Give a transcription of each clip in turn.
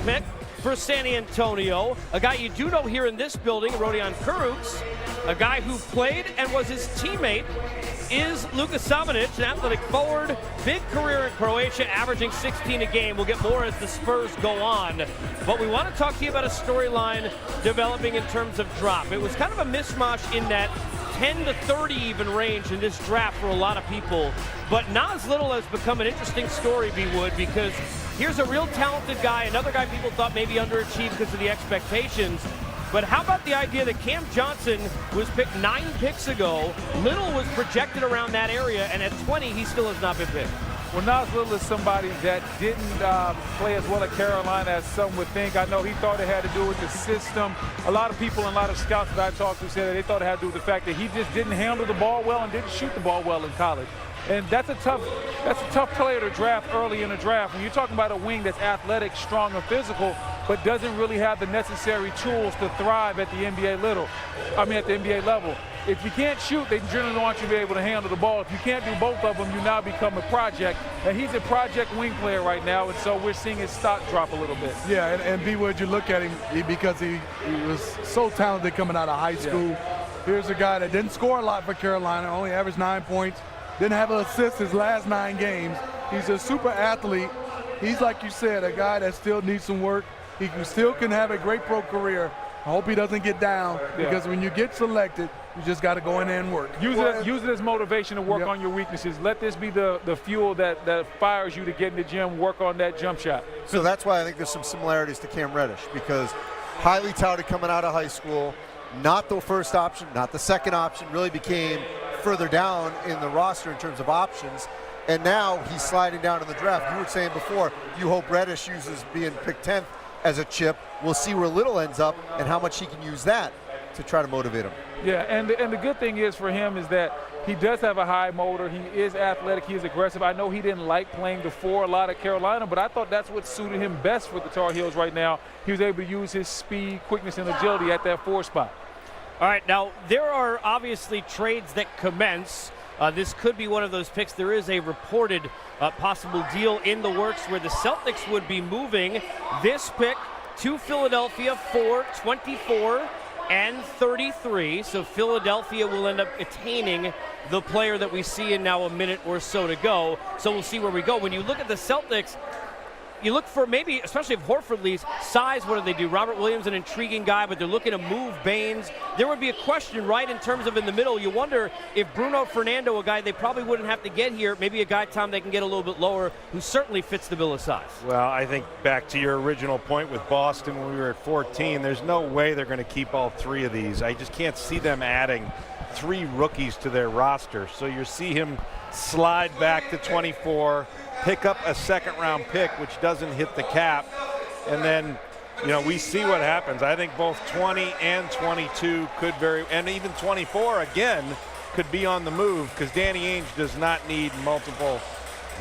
pick for San Antonio. A guy you do know here in this building, Rodion Kurucs, a guy who played and was his teammate, is Luka Samanic, an athletic forward, big career in Croatia, averaging 16 a game. We'll get more as the Spurs go on. But we want to talk to you about a storyline developing in terms of drop. It was kind of a mishmash in that 10 to 30 even range in this draft for a lot of people. But Nas Little has become an interesting story, B-Wood, because here's a real talented guy, another guy people thought maybe underachieved because of the expectations. But how about the idea that Cam Johnson was picked 9 picks ago? Little was projected around that area, and at 20, he still has not been picked. Well, Nas Little is somebody that didn't play as well at Carolina as some would think. I know he thought it had to do with the system. A lot of people and a lot of scouts that I talked to said that they thought it had to do with the fact that he just didn't handle the ball well and didn't shoot the ball well in college. And that's a tough player to draft early in the draft. When you're talking about a wing that's athletic, strong, and physical, but doesn't really have the necessary tools to thrive at the NBA level. If you can't shoot, they generally don't want you to be able to handle the ball. If you can't do both of them, you now become a project. And he's a project wing player right now, and so we're seeing his stock drop a little bit. Yeah, and B-Wood, you look at him because he was so talented coming out of high school. Yeah. Here's a guy that didn't score a lot for Carolina, only averaged 9 points, didn't have an assist his last 9 games. He's a super athlete. He's, like you said, a guy that still needs some work. He still can have a great pro career. I hope he doesn't get down, because when you get selected, you just got to go in there and work. Use it as motivation to work on your weaknesses. Let this be the fuel that fires you to get in the gym, work on that jump shot. So that's why I think there's some similarities to Cam Reddish, because highly touted coming out of high school, not the first option, not the second option, really became further down in the roster in terms of options. And now he's sliding down in the draft. You were saying before, you hope Reddish uses being picked 10th as a chip. We'll see where Little ends up and how much he can use that to try to motivate him. Yeah, and the good thing is for him is that he does have a high motor. He is athletic. He is aggressive. I know he didn't like playing the 4 a lot at Carolina, but I thought that's what suited him best with the Tar Heels right now. He was able to use his speed, quickness, and agility at that 4 spot. All right, now there are obviously trades that commence. This could be one of those picks. There is a reported possible deal in the works where the Celtics would be moving this pick to Philadelphia for 24 and 33. So Philadelphia will end up attaining the player that we see in now a minute or so to go. So we'll see where we go. When you look at the Celtics, you look for maybe, especially if Horford leaves, size. What do they do? Robert Williams, an intriguing guy, but they're looking to move Baines. There would be a question, right, in terms of in the middle. You wonder if Bruno Fernando, a guy they probably wouldn't have to get here, maybe a guy, Tom, they can get a little bit lower, who certainly fits the bill of size. Well, I think back to your original point with Boston when we were at 14, there's no way they're going to keep all 3 of these. I just can't see them adding 3 rookies to their roster. So you see him slide back to 24, pick up a second-round pick, which doesn't hit the cap, and then, we see what happens. I think both 20 and 22 could and even 24 again could be on the move, because Danny Ainge does not need multiple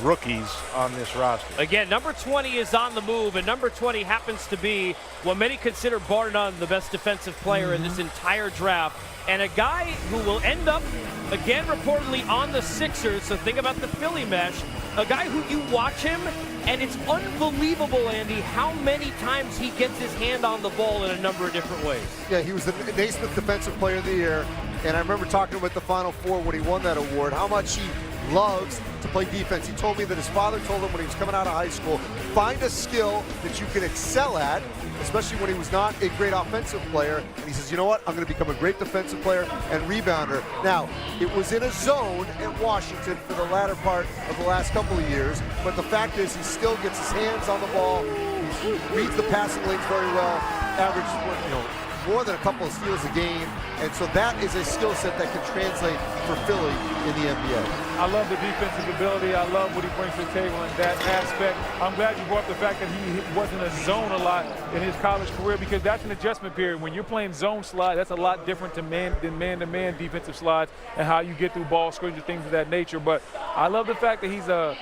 rookies on this roster. Again, number 20 is on the move, and number 20 happens to be what many consider bar none the best defensive player in this entire draft, and a guy who will end up, again, reportedly on the Sixers, so think about the Philly mesh, a guy who you watch him, and it's unbelievable, Andy, how many times he gets his hand on the ball in a number of different ways. Yeah, he was the Naismith Defensive Player of the Year, and I remember talking about the Final Four when he won that award, how much he loves to play defense. He told me that his father told him when he was coming out of high school, find a skill that you can excel at, especially when he was not a great offensive player. And he says, you know what, I'm going to become a great defensive player and rebounder. Now, it was in a zone at Washington for the latter part of the last couple of years, but the fact is he still gets his hands on the ball, he reads the passing lanes very well, average, more than a couple of steals a game, and so that is a skill set that can translate for Philly in the NBA. I love the defensive ability. I love what he brings to the table in that aspect. I'm glad you brought up the fact that he wasn't a zone a lot in his college career, because that's an adjustment period. When you're playing zone slide, that's a lot different than man-to-man defensive slides and how you get through ball screens and things of that nature. But I love the fact that he's a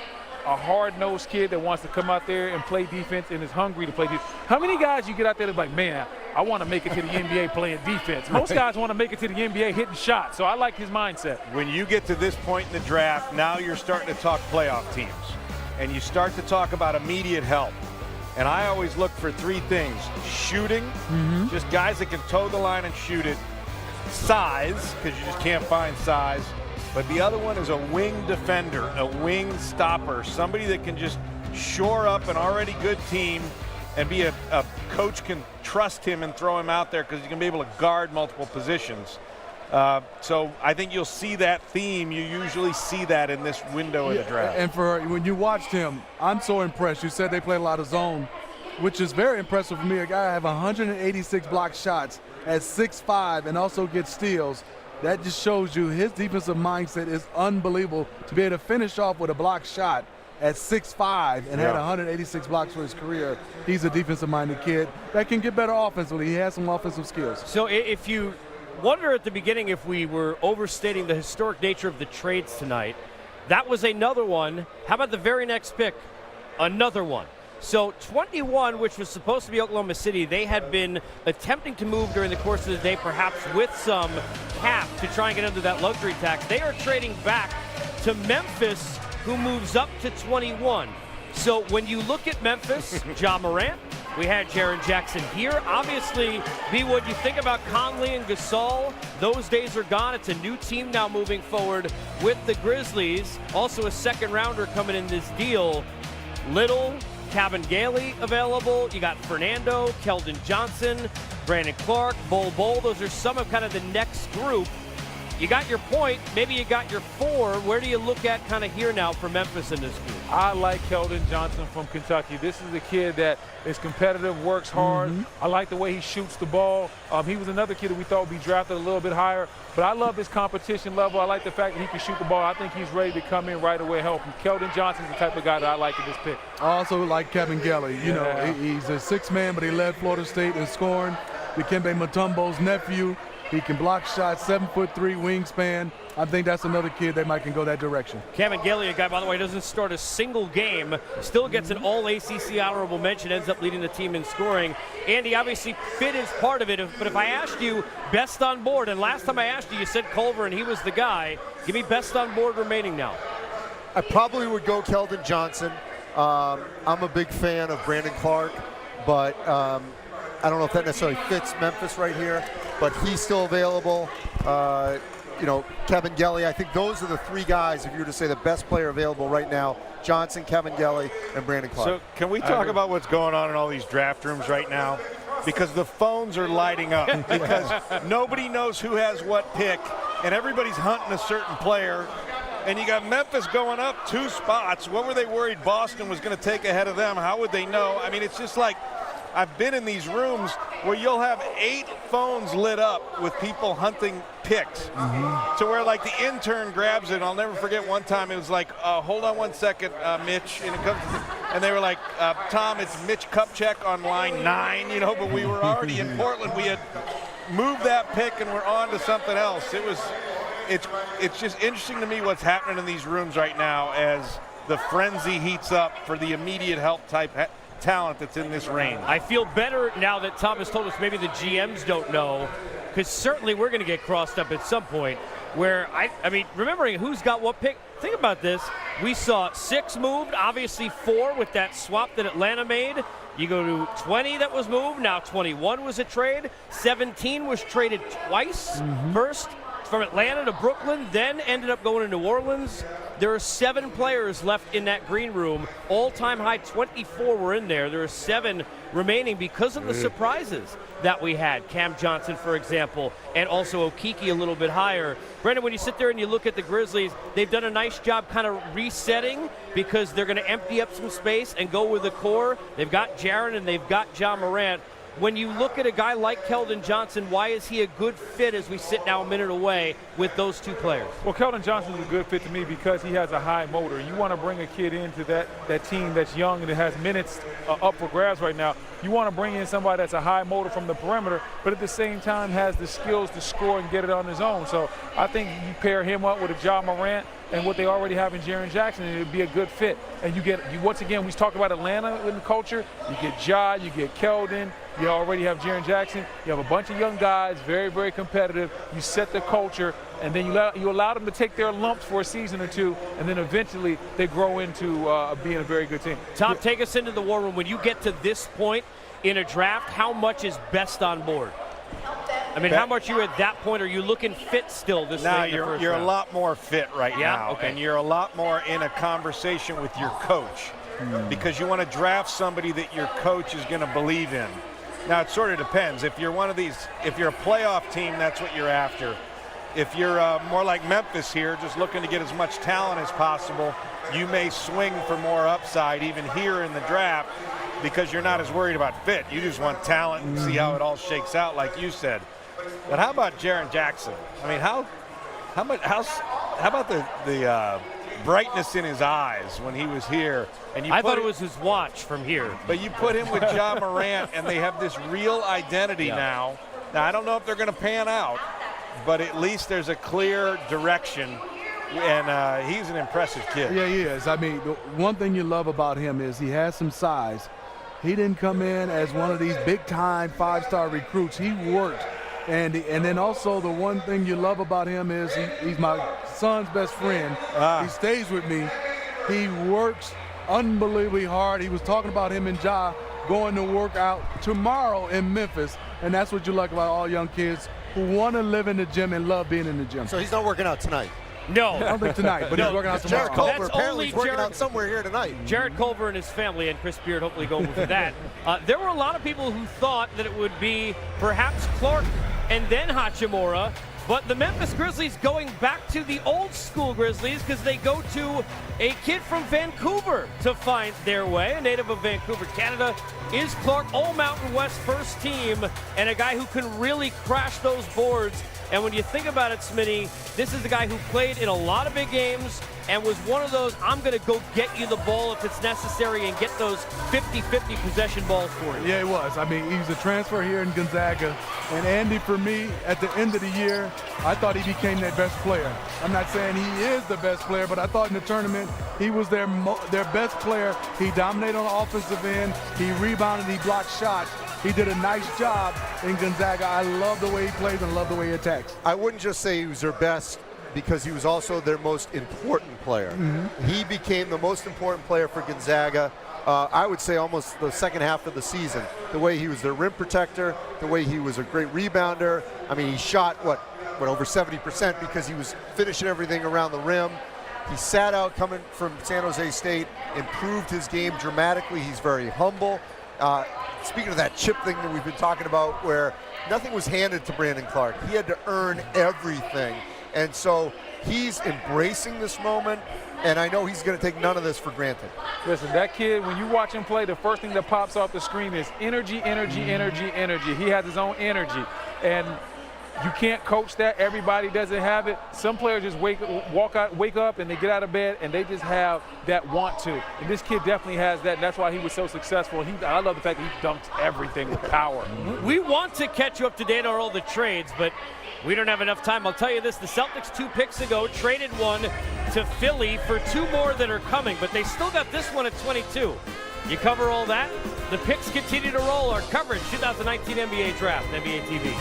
hard-nosed kid that wants to come out there and play defense and is hungry to play defense. How many guys you get out there that's like, man, I want to make it to the NBA playing defense? Most guys want to make it to the NBA hitting shots, so I like his mindset. When you get to this point in the draft, now you're starting to talk playoff teams, and you start to talk about immediate help. And I always look for three things: shooting, just guys that can toe the line and shoot it; size, because you just can't find size. But the other one is a wing defender, a wing stopper, somebody that can just shore up an already good team and be a coach can trust him and throw him out there because he's going to be able to guard multiple positions. So I think you'll see that theme. You usually see that in this window of the draft. And for when you watched him, I'm so impressed. You said they play a lot of zone, which is very impressive for me. A guy have 186 block shots at 6'5" and also gets steals. That just shows you his defensive mindset is unbelievable to be able to finish off with a block shot at 6'5" and had 186 blocks for his career. He's a defensive-minded kid that can get better offensively. He has some offensive skills. So if you wonder at the beginning if we were overstating the historic nature of the trades tonight, that was another one. How about the very next pick? Another one. So 21, which was supposed to be Oklahoma City, they had been attempting to move during the course of the day, perhaps with some cap to try and get under that luxury tax. They are trading back to Memphis, who moves up to 21. So when you look at Memphis, Ja Morant, we had Jaren Jackson here. Obviously, B, what you think about Conley and Gasol, those days are gone. It's a new team now moving forward with the Grizzlies. Also a second rounder coming in this deal. Little, Kabengele available. You got Fernando, Keldon Johnson, Brandon Clarke, Bol Bol. Those are some of kind of the next group. You got your point. Maybe you got your four. Where do you look at kind of here now for Memphis in this group? I like Keldon Johnson from Kentucky. This is a kid that is competitive, works hard. I like the way he shoots the ball. He was another kid that we thought would be drafted a little bit higher, but I love his competition level. I like the fact that he can shoot the ball. I think he's ready to come in right away and help him. Keldon Johnson's the type of guy that I like in this pick. I also like Kabengele. You know, he's a sixth man, but he led Florida State in scoring. Dikembe Mutombo's nephew. He can block shots, 7'3" wingspan. I think that's another kid that might can go that direction. Kabengele, a guy, by the way, doesn't start a single game, still gets an all-ACC honorable mention, ends up leading the team in scoring. Andy, obviously, fit is part of it, but if I asked you best on board, and last time I asked you, you said Culver, and he was the guy. Give me best on board remaining now. I probably would go Keldon Johnson. I'm a big fan of Brandon Clarke, but I don't know if that necessarily fits Memphis right here, but he's still available. You know, Kabengele, I think those are the three guys, if you were to say the best player available right now: Johnson, Kabengele, and Brandon Clarke. So can we talk about what's going on in all these draft rooms right now? Because the phones are lighting up because nobody knows who has what pick, and everybody's hunting a certain player. And you got Memphis going up 2 spots. What were they worried Boston was going to take ahead of them? How would they know? I mean, it's just like, I've been in these rooms where you'll have 8 phones lit up with people hunting picks. To where like the intern grabs it. I'll never forget one time it was like, hold on one second, Mitch. And they were like, Tom, it's Mitch Kupchak on line 9, you know, but we were already in Portland. We had moved that pick and we're on to something else. It's just interesting to me what's happening in these rooms right now as the frenzy heats up for the immediate help type talent that's in this range. I feel better now that Tom has told us maybe the GMs don't know, because certainly we're going to get crossed up at some point where, I mean, remembering who's got what pick, think about this. We saw 6 moved, obviously 4 with that swap that Atlanta made. You go to 20 that was moved, now 21 was a trade. 17 was traded twice. First from Atlanta to Brooklyn, then ended up going to New Orleans. There are 7 players left in that green room. All-time high 24 were in there. There are 7 remaining because of the surprises that we had. Cam Johnson, for example, and also Okeke a little bit higher. Brandon, when you sit there and you look at the Grizzlies, they've done a nice job kind of resetting because they're going to empty up some space and go with the core. They've got Jaren and they've got Ja Morant. When you look at a guy like Keldon Johnson, why is he a good fit as we sit now a minute away with those 2 players? Well, Keldon Johnson is a good fit to me because he has a high motor. You want to bring a kid into that team that's young and that has minutes up for grabs right now. You want to bring in somebody that's a high motor from the perimeter, but at the same time has the skills to score and get it on his own. So I think you pair him up with a Ja Morant and what they already have in Jaren Jackson, and it would be a good fit. And once again, we talk about Atlanta in the culture. You get Ja, you get Keldon, you already have Jaren Jackson. You have a bunch of young guys, very, very competitive. You set the culture, and then you allow them to take their lumps for a season or two, and then eventually they grow into being a very good team. Tom, take us into the war room. When you get to this point in a draft, how much is best on board? I mean, how much you at that point are you looking fit still this now late in the first you're round? a lot more fit right now, okay. and you're a lot more in a conversation with your coach because you want to draft somebody that your coach is going to believe in. Now, it sort of depends. If you're one of these, if you're a playoff team, that's what you're after. If you're more like Memphis here, just looking to get as much talent as possible, you may swing for more upside even here in the draft because you're not as worried about fit. You just want talent and see how it all shakes out, like you said. But how about Jaren Jackson? I mean, how about the brightness in his eyes when he was here? And I thought it was his watch from here. But you put him with Ja Morant, and they have this real identity now. Now, I don't know if they're going to pan out, but at least there's a clear direction, and he's an impressive kid. Yeah, he is. I mean, the one thing you love about him is he has some size. He didn't come in as one of these big-time five-star recruits. He worked. And then also the one thing you love about him is he's my son's best friend. He stays with me. He works unbelievably hard. He was talking about him and Ja going to work out tomorrow in Memphis, and that's what you like about all young kids who want to live in the gym and love being in the gym. So he's not working out tonight. No. I don't think tonight, but he's working out tomorrow. Jared Culver That's apparently only is working Jared- out somewhere here tonight. Jared Culver and his family, and Chris Beard hopefully go with that. There were a lot of people who thought that it would be perhaps Clarke and then Hachimura, but the Memphis Grizzlies going back to the old school Grizzlies because they go to a kid from Vancouver to find their way. A native of Vancouver, Canada, is Clarke, all Mountain West first team, and a guy who can really crash those boards. And when you think about it, Smitty, this is the guy who played in a lot of big games and was one of those, I'm going to go get you the ball if it's necessary and get those 50-50 possession balls for you. Yeah, he was. I mean, he's a transfer here in Gonzaga. And Andy, for me, at the end of the year, I thought he became their best player. I'm not saying he is the best player, but I thought in the tournament he was their best player. He dominated on the offensive end. He rebounded. He blocked shots. He did a nice job in Gonzaga. I love the way he plays and love the way he attacks. I wouldn't just say he was their best because he was also their most important player. He became the most important player for Gonzaga, I would say almost the second half of the season. The way he was their rim protector, the way he was a great rebounder. I mean, he shot, what over 70% because he was finishing everything around the rim. He sat out coming from San Jose State, improved his game dramatically. He's very humble. Speaking of that chip thing that we've been talking about where nothing was handed to Brandon Clarke. He had to earn everything. And so he's embracing this moment, and I know he's going to take none of this for granted. Listen, that kid, when you watch him play, the first thing that pops off the screen is energy, energy, energy, energy. He has his own energy. And you can't coach that. Everybody doesn't have it. Some players just wake up and they get out of bed and they just have that want to. And this kid definitely has that, and that's why he was so successful. I love the fact that he dunks everything with power. We want to catch you up to date on all the trades, but we don't have enough time. I'll tell you this, the Celtics 2 picks ago traded one to Philly for 2 more that are coming, but they still got this one at 22. You cover all that? The picks continue to roll. Our coverage, 2019 NBA Draft, NBA TV.